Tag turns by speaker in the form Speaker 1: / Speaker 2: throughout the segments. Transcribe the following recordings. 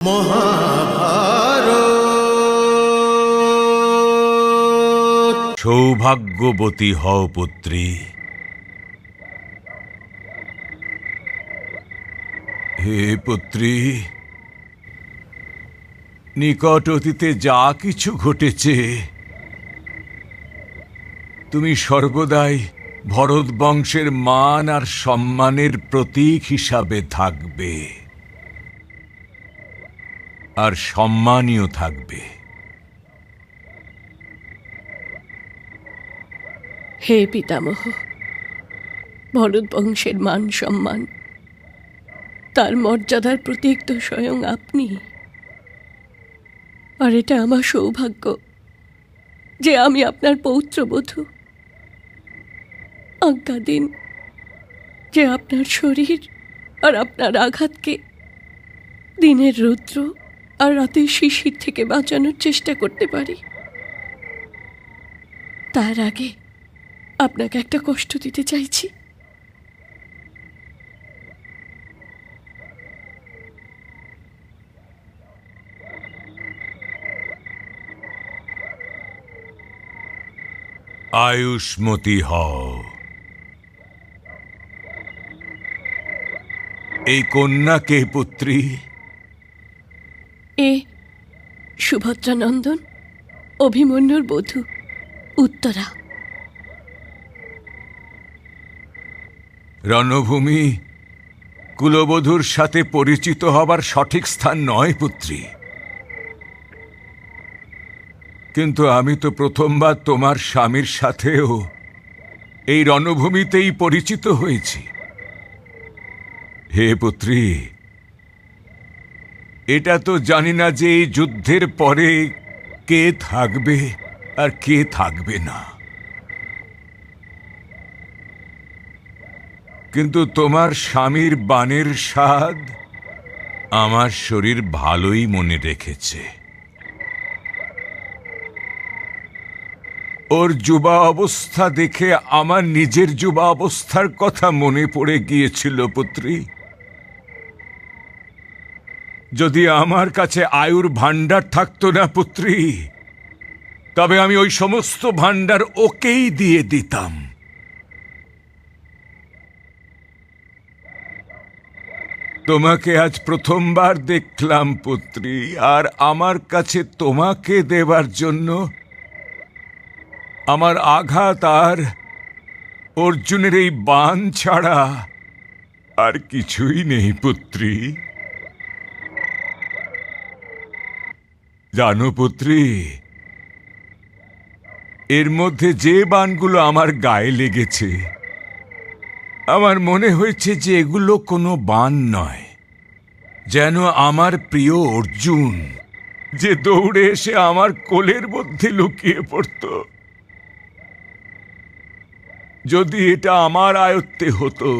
Speaker 1: মহাভারত।
Speaker 2: সৌভাগ্যবতী হও পুত্রী। হে পুত্রী, নিকট অতীতে যা কিছু ঘটেছে তুমি সর্বদাই ভরত বংশের মান আর সম্মানের প্রতীক হিসাবে থাকবে, আর সম্মানীয় থাকবে।
Speaker 3: হে পিতামহ, ভরত বংশের মান সম্মান, তার মর্যাদার প্রতীক তো স্বয়ং আপনি। আর এটা আমার সৌভাগ্য যে আমি আপনার পৌত্রবধূ। আজ্ঞা দিন যে আপনার শরীর আর আপনার আঘাতকে দিনের রৌদ্র আর রাতের শিশির থেকে বাঁচানোর চেষ্টা করতে পারি। তার আগে আপনাকে একটা কষ্ট দিতে চাইছি।
Speaker 2: আয়ুষ্মতী হও। এই কন্যা কে পুত্রী?
Speaker 3: এ সুভদ্রানন্দন, অভিমন্যুর বধূ উত্তরা।
Speaker 2: রণভূমি কুলবধূর সাথে পরিচিত হবার সঠিক স্থান নয় পুত্রী, কিন্তু আমি তো প্রথমবার তোমার স্বামীর সাথেও এই রণভূমিতেই পরিচিত হয়েছি। হে পুত্রী, এটা তো জানি না যে এই যুদ্ধের পরে কে থাকবে আর কে থাকবে না, কিন্তু তোমার স্বামীর বাণের স্বাদ আমার শরীর ভালোই মনে রেখেছে। ওর যুবা অবস্থা দেখে আমার নিজের যুবা অবস্থার কথা মনে পড়ে গিয়েছিল পুত্রী। যদি আমার কাছে আয়ুর ভাণ্ডার থাকতো না পুত্রী, তবে আমি ওই সমস্ত ভাণ্ডার ওকেই দিয়ে দিতাম। তোমাকে আজ প্রথমবার দেখলাম পুত্রী, আর আমার কাছে তোমাকে দেবার জন্য আমার আঘাত আর অর্জুনের এই বাণ ছাড়া আর কিছুই নেই পুত্রী। জানো পুত্রী, এর মধ্যে যে বাণগুলো আমার গায়ে লেগেছে, আমার মনে হয়েছে যে এগুলো কোনো বাণ নয়, যেন আমার প্রিয় অর্জুন যে দৌড়ে এসে আমার কোলের মধ্যে লুকিয়ে পড়ত। যদি এটা আমার আয়ত্তে হতো,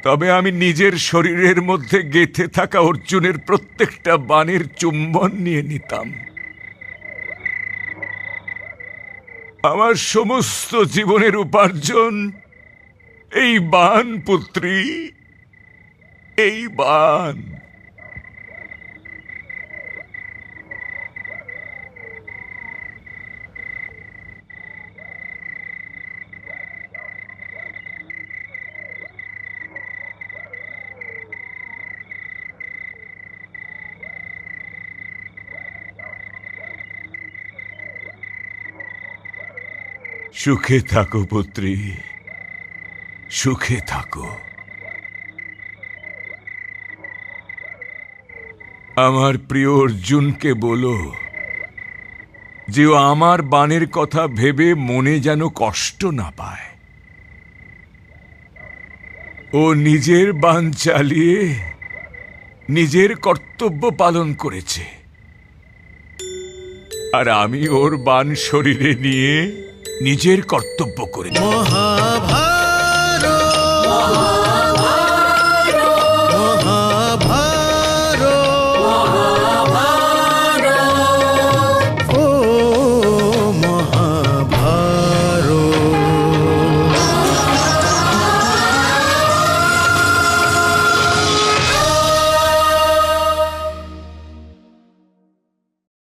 Speaker 2: তবে আমি নিজের শরীরের মধ্যে গেঁথে থাকা অর্জুনের প্রত্যেকটা বাণের চুম্বন নিয়ে নিতাম। আমার সমস্ত জীবনের উপার্জন এই বাণ পুত্রী, এই বাণ। সুখে থাকো পুত্রী, সুখে থাকো। আমার প্রিয় অর্জুনকে বলো যে ও আমার বাণের কথা ভেবে মনে যেন কষ্ট না পায়। ও নিজের বাণ চালিয়ে নিজের কর্তব্য পালন করেছে, আর আমি ওর বাণ শরীরে নিয়ে নিজের কর্তব্য করেছি।
Speaker 1: মহাভারত।